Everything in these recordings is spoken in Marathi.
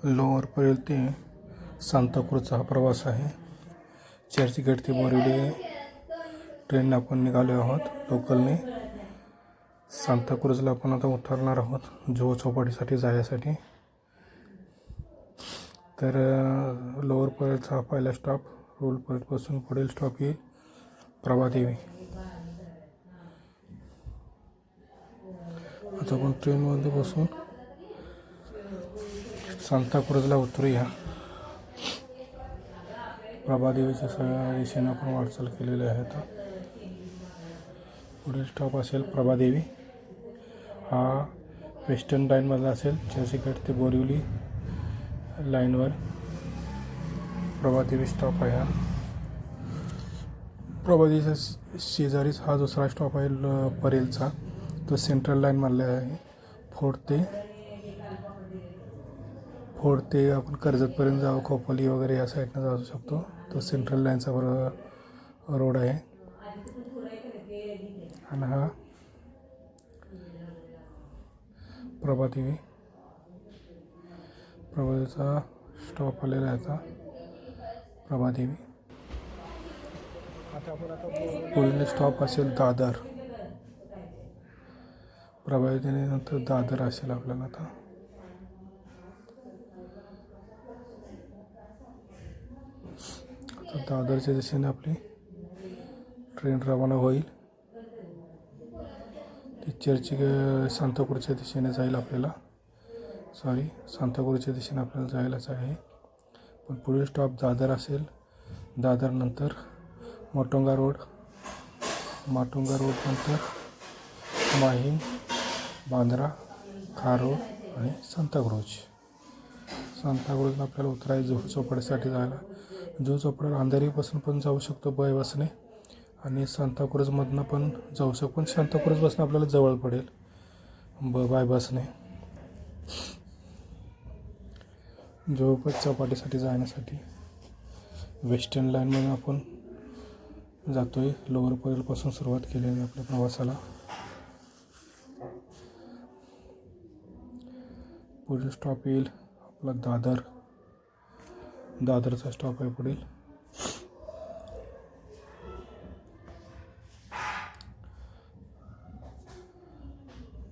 लोअर परेल ते सांताक्रूजचा हा प्रवास आहे. चर्चगेट ते बोरिवली ट्रेनने आपण निघालो आहोत लोकलने. सांताक्रूजला आपण आता उतरणार आहोत जुहू चौपाटीसाठी जाण्यासाठी. तर लोअर परेलचा हा पहिला स्टॉप. लोअर परेलपासून पुढील स्टॉप येईल प्रभादेवी. आता आपण ट्रेनमध्ये बसून सांताक्रूजला उतरूया. प्रभादेवीच्या दिशेने आपण वाटचाल केलेली आहे. आता पुढील स्टॉप असेल प्रभादेवी. हा वेस्टर्न लाईनमधला असेल. चर्चगेट ते बोरिवली लाईनवर प्रभादेवी स्टॉप आहे. हा प्रभादेवीच्या शेजारीच हा दुसरा स्टॉप आहे परेलचा. तो सेंट्रल लाईनमधला आहे. फोर्ट ते आपण कर्जतपर्यंत जाऊ, खोपोली वगैरे या साईडनं जाऊ शकतो. तो सेंट्रल लाईनचा रोड आहे. आणि हा प्रभादेवीचा स्टॉप आलेला आहे आता प्रभादेवी. पुढील स्टॉप असेल दादर. प्रभादेवीनंतर दादर असेल आपल्याला. आता दादरच्या दिशेने आपली ट्रेन रवाना होईल. ती सांताक्रूजच्या दिशेने जाईल आपल्याला. सांताक्रूजच्या दिशेने आपल्याला जायलाच आहे. पण पुढील स्टॉप दादर असेल. दादरनंतर माटुंगा रोड नंतर माहीम, बांद्रा, खारोड आणि सांताक्रूजला आपल्याला उतरायचं जुहू चौपाटीसाठी जायला. जुहू चौपाटी अंधेरीपासून पण जाऊ शकतो बाय बसने आणि सांताक्रूजमधनं पण जाऊ शकतो. पण सांताक्रूजपासून आपल्याला जवळ पडेल बाय बसने. जुहू चौपाटीसाठी जाण्यासाठी वेस्टर्न लाईनमधून आपण जातोय. लोअर परेलपासून सुरुवात केली आहे आपल्या प्रवासाला. पुढील स्टॉप येईल आपला दादरचा स्टॉप आहे पुढील.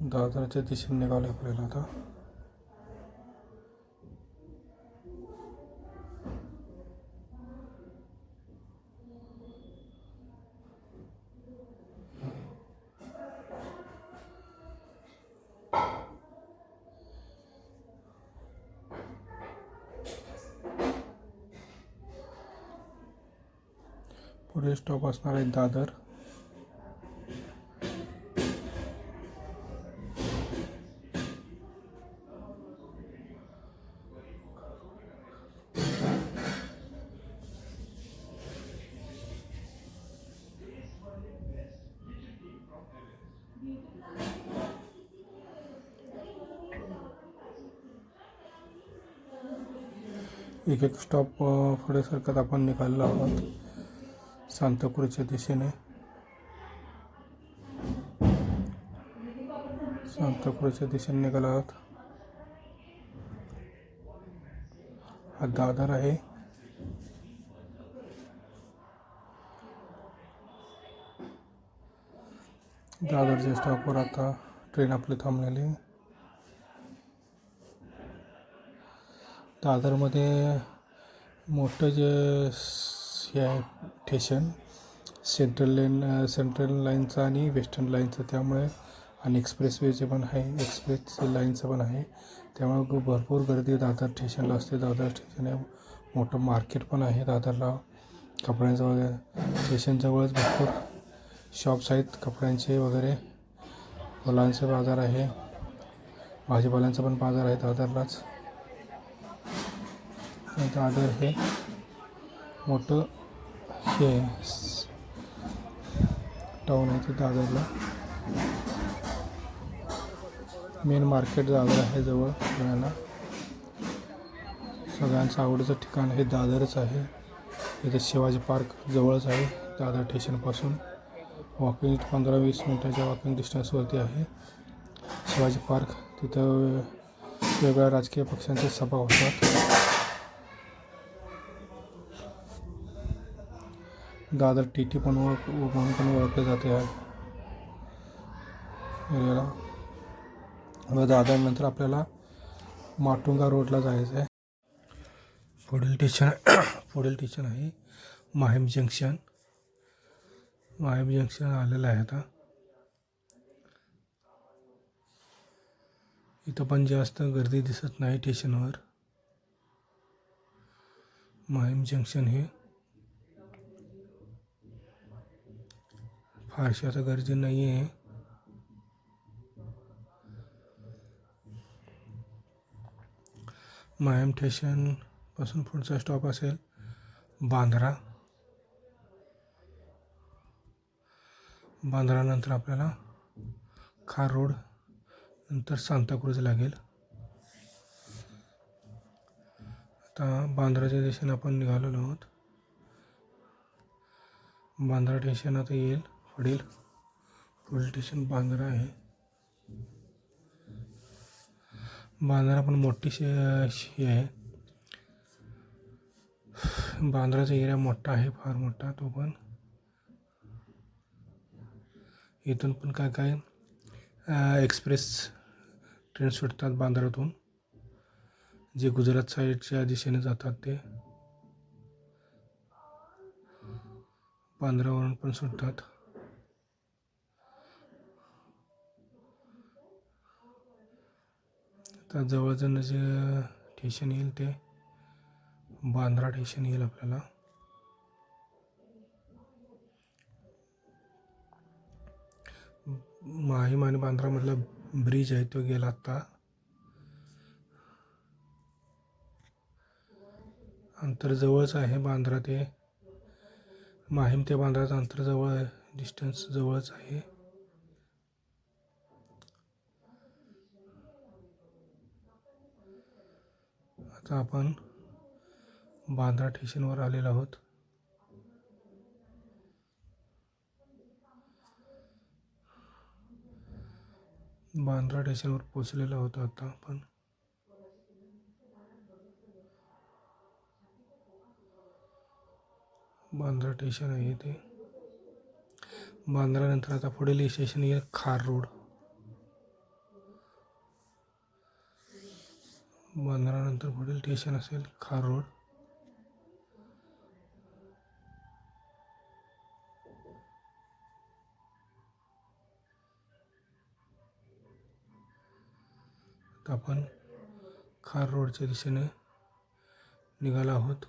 दादरच्या दिशेने निघालो आपल्याला आता. पुढील स्टॉप असणार आहे दादर. एक स्टॉप पुढे सरकत आपण निघालेलो आहोत सांताक्रूजच्या दिशेने. निघालो आहोत. हा दादर आहे. दादरच्या स्टॉपवर आता ट्रेन आपली थांबलेली. दादरमध्ये मोठं जे हे आहे स्टेशन सेंट्रल लाईनचं आणि वेस्टर्न लाईनचं, त्यामुळे आणि एक्सप्रेसवेचे पण आहे, एक्सप्रेस लाईनचं पण आहे. त्यामुळे भरपूर गर्दी दादर स्टेशनला असते. दादर स्टेशन आहे, मोठं मार्केट पण आहे दादरला कपड्यांचं वगैरे. स्टेशनजवळच भरपूर शॉप्स आहेत कपड्यांचे वगैरे. फुलांचे बाजार आहे, भाजीपाल्यांचा पण बाजार आहे दादरलाच. दादर हे मोठं हे टाऊन आहे ते दादरला. मेन मार्केट दादर आहे जवळ सगळ्यांना. सगळ्यांचं आवडीचं ठिकाण हे दादरच आहे. इथे शिवाजी पार्क जवळच आहे दादर स्टेशनपासून. वॉकिंग 15-20 मिनटाच्या वॉकिंग डिस्टन्सवरती आहे शिवाजी पार्क. तिथं वेगवेगळ्या राजकीय पक्षांच्या सभा होतात. दादर TT म्हणून पण ओळखले जाते या एरियाला. व दादरनंतर आपल्याला माटुंगा रोडला जायचं आहे. पुढील स्टेशन आहे माहीम जंक्शन. माहीम जंक्शन आलेलं आहे आता. इथं पण जास्त गर्दी दिसत नाही स्टेशनवर. माहीम जंक्शन हे फारशी आता गर्दी नाही आहे. माहीम स्टेशन पासून पुढचा स्टॉप असेल बांद्रा. बांद्रानंतर आपल्याला खार रोड नंतर सांताक्रूज लागेल. आता बांद्राच्या दिशेने आपण निघालेलो आहोत. बांद्रा स्टेशन आता येईल. पुढील स्टेशन बांद्रा आहे. बांद्रा पण मोठी हे आहे. बांद्राचा एरिया मोठा आहे, फार मोठा तो पण. इथून पण काय एक्सप्रेस ट्रेन सुटतात बांद्रातून, जे गुजरात साईडच्या दिशेने जातात ते बांद्रावरून पण सुटतात. आता जवळजवळ जे स्टेशन येईल ते बांद्रा स्टेशन येईल आपल्याला. माहीम आणि बांद्रामधला ब्रिज आहे तो गेला आता. अंतर जवळच आहे. बांद्रा ते माहीम ते बांद्राचं अंतर जवळ आहे, डिस्टन्स जवळच आहे. आता आपण बांद्रा स्टेशनवर आलेलो आहोत. बांद्रा स्टेशनवर पोहोचलेलो आहोत आता आपण. बांद्रा स्टेशन आहे ते. बांद्रानंतर आता पुढील स्टेशन येईल खार रोड. बांद्रानंतर पुढील स्टेशन असेल खार रोड. आता आपण खार रोडच्या दिशेने निघालो आहोत.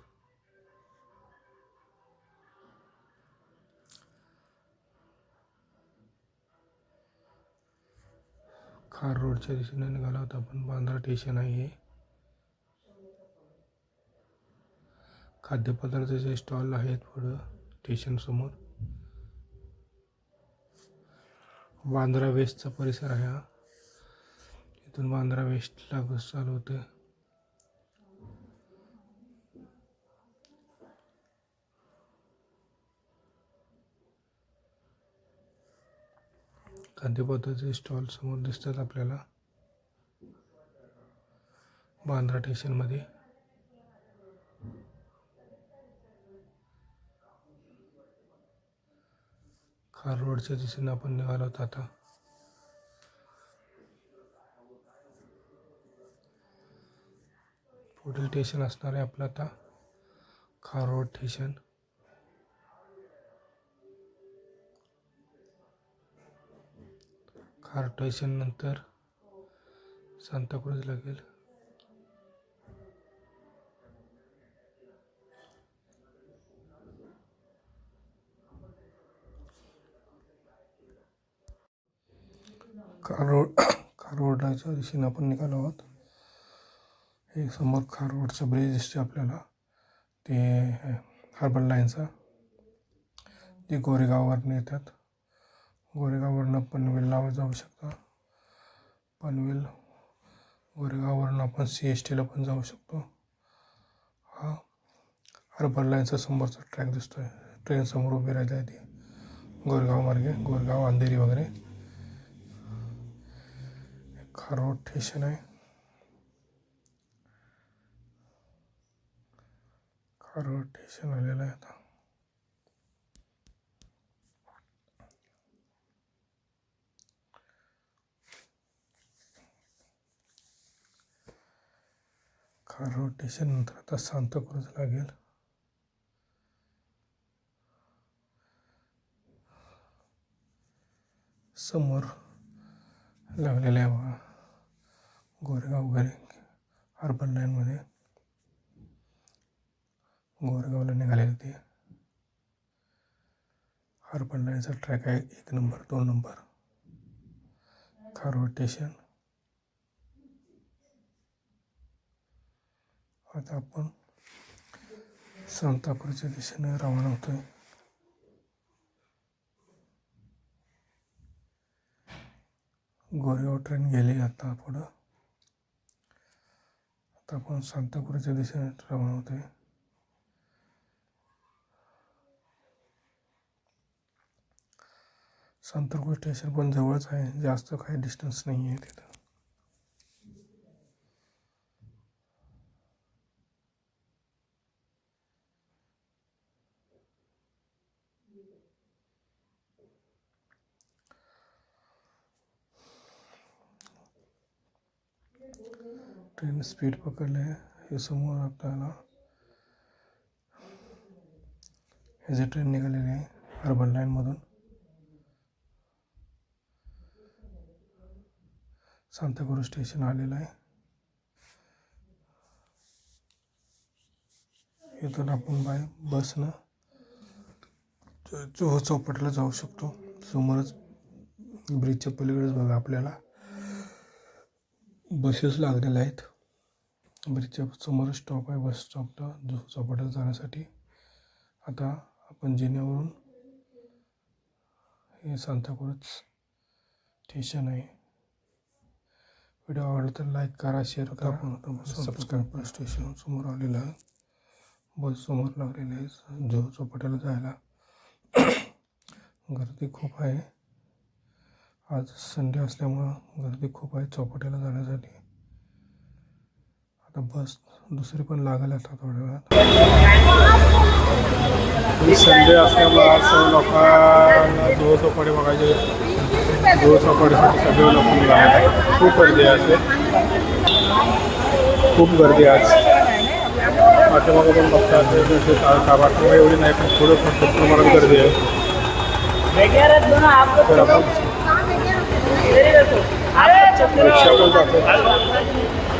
खार रोडच्या दिशेने निघालो आहोत आपण. बांद्रा स्टेशन आहे हे. खाद्यपदार्थाचे स्टॉल आहेत पुढं स्टेशन समोर. बांद्रा वेस्टचा परिसर आहे हा. इथून बांद्रा वेस्टला बस चालू होते. खाद्यपदार्थाचे स्टॉल समोर दिसतात आपल्याला बांद्रा स्टेशनमध्ये. खार रोडच्या दिशेने आपण निघालो आहोत आता. पुढील स्टेशन असणार आहे आपलं आता खार रोड स्टेशन. खार स्टेशन नंतर सांताक्रूज लागेल. खार रोडच्या दिशेने आपण निघालो आहोत. हे समोर खार रोडचा ब्रिज दिसते आपल्याला, ते हार्बर लाईनचा, जे गोरेगाववरनं येतात. गोरेगाववरनं पनवेलला जाऊ शकता. पनवेल गोरेगाववरनं आपण CSTला पण जाऊ शकतो. हा हार्बर लाईनचा समोरचा ट्रॅक दिसतोय. ट्रेन समोर उभी राहिली आहे ती गोरेगाव मार्गे, गोरेगाव अंधेरी वगैरे. खार रोड स्टेशन आहे. खारोड स्टेशन आलेलं आहे आता. खारोड स्टेशन नंतर आता सांताक्रूज लागेल. समोर लागलेलं आहे बघा गोरेगाव अर्बन लाईनमध्ये. गोरेगावला निघालेले ते अर्बन लाईनचा ट्रॅक आहे 1 नंबर 2 नंबर खारोड स्टेशन. आता आपण सांताक्रूजच्या दिशेने रवाना होतोय. गोरेगाव ट्रेन गेली आता पुढं. आता आपण सांताक्रूजच्या दिशेने रवाना होतोय. सांताक्रूज स्टेशन पण जवळच आहे, जास्त काही डिस्टन्स नाही आहे तिथं. ट्रेन स्पीड पकडले. हे समोर आपल्याला हे जे ट्रेन निघालेली आहे अर्बन लाईनमधून सांताक्रूज स्टेशन आलेलं आहे. इथून आपण बसनं जुहू चौपाटीला जाऊ शकतो. समोरच ब्रिजच्या पलीकडेच बघा आपल्याला बसेस लागलेल्या आहेत. ब्रिजच्या समोर स्टॉप आहे बस स्टॉपला जुहू चौपाटीला जाण्यासाठी. आता आपण जिन्यावरून हे सांताक्रूज स्टेशन आहे. व्हिडिओ आवडला तर लाईक करा, शेअर करा, सबस्क्राईब करा. स्टेशन समोर आलेलं आहे. बस समोर लागलेली आहे जुहू चौपाटीला जायला. गर्दी खूप आहे. आज संडे असल्यामुळं गर्दी खूप आहे चौपाटीला जाण्यासाठी. आता बस दुसरी पण लागेल आता थोड्या वेळात. संडे असल्यामुळं आज सर्व लोकांना जुहू चौपाटी बघायचे. जुहू चौपाटीसाठी सगळे लोक निघाले. खूप गर्दी आहे. खूप गर्दी आज. पाठीमागं पण बघतात काबार एवढी नाही पण थोडं खूप प्रमाणात गर्दी आहे. तर आपण रिक्षा पण जातो.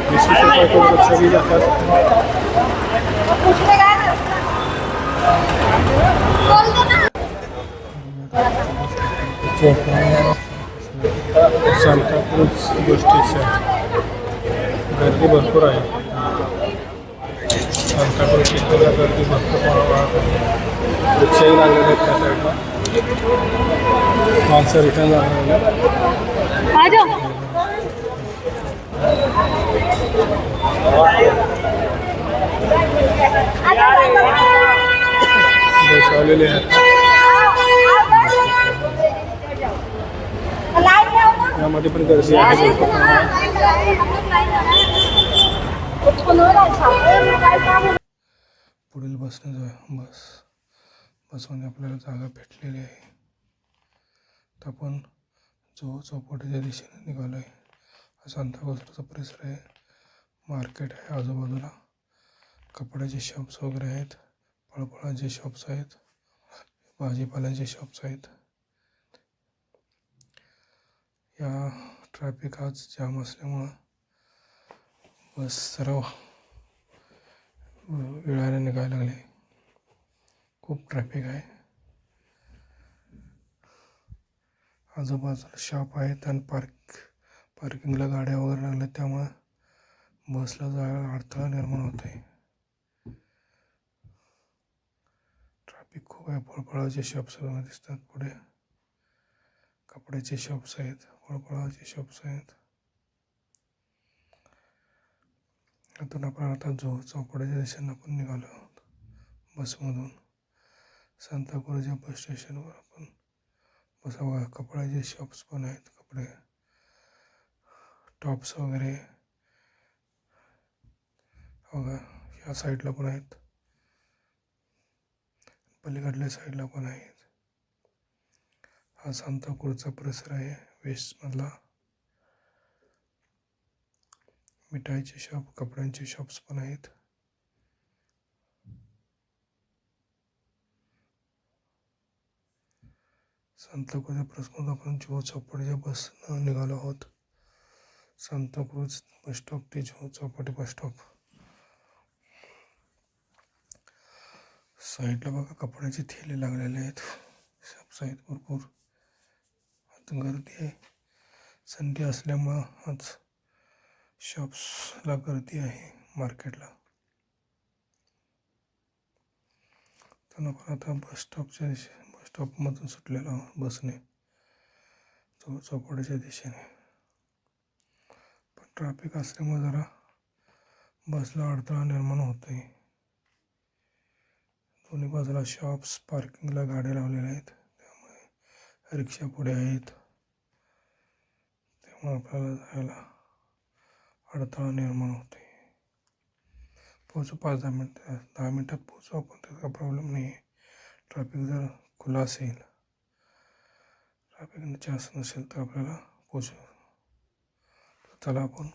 20 रुपये करून रिक्षाही जातात. सांताक्रूज बस स्टेशन गर्दी भरपूर आहे. सांताक्रूज स्टेशनला गर्दी भरपूर प्रमाणात आहे. रिक्षाही लागलेले आहेत त्या साईडला. माणसं रिटर्न जाणार बस आलेले आहेत. यामध्ये पण गर्दी आहे. पुढील बसमध्ये आपल्याला जागा भेटलेली आहे. तर आपण जुहू चौपाटीच्या दिशेने निघालो आहे. सांताक्रूजचा परिसर आहे. मार्केट आहे आजूबाजूला. कपड्याचे शॉप्स वगैरे आहेत. फळफळाचे शॉप्स आहेत. भाजीपाल्याचे शॉप्स आहेत. या ट्रॅफिक आज जाम असल्यामुळं बस सर्व वेळाने निघायला लागले. खूप ट्रॅफिक आहे. आजूबाजूला शॉप आहेत आणि पार्किंगला गाड्या वगैरे लागल्या त्यामुळं बसला जायला अडथळा निर्माण होत आहे. ट्रॅफिक खूप आहे. फळफळाचे शॉप्स दिसतात पुढे. कपड्याचे शॉप्स आहेत. फळफळाचे शॉप्स आहेत. यातून आपण आता जुहू चौपाटीच्या दिशेनं आपण निघालो आहोत बसमधून. सांताक्रूज या बस स्टेशनवर आपण बघा कपड्याचे शॉप्स पण आहेत. कपडे टॉप्स वगैरे बघा या साईडला पण आहेत. पलीकडल्या साईडला पण आहेत. हा सांताक्रूजचा परिसर आहे वेस्टमधला. मिठाईचे शॉप, कपड्यांचे शॉप्स पण आहेत. सांताक्रूज प्रसमोद आपण जुहू चौपाटीच्या बस निघालो आहोत. सांताक्रूज बस स्टॉप ते जुहू चौपाटी बस स्टॉप. साईडला बघा कपड्याचे थैले लागलेले आहेत. शॉप्स आहेत भरपूर. आता गर्दी आहे. संडे असल्यामुळं आज शॉप्सला गर्दी आहे मार्केटला. तर आपण आता बस स्टॉपमधून सुटलेलो आहोत बसने जुहू चौपाटीच्या दिशेने. पण ट्रॅफिक असल्यामुळे जरा बसला अडथळा निर्माण होतोय. दोन्ही बाजूला शॉप्स, पार्किंगला गाड्या लावलेल्या आहेत. त्यामुळे रिक्षा पुढे आहेत. त्यामुळे आपल्याला जायला अडथळा निर्माण होतोय. पोहोचू 5-10 मिनटं, 10 मिनटात पोहोचू आपण, त्याचा प्रॉब्लेम नाही आहे. ट्रॅफिक जर खुला असेल, ट्रॅफिक जास्त नसेल तर आपल्याला पोहोचू. चला आपण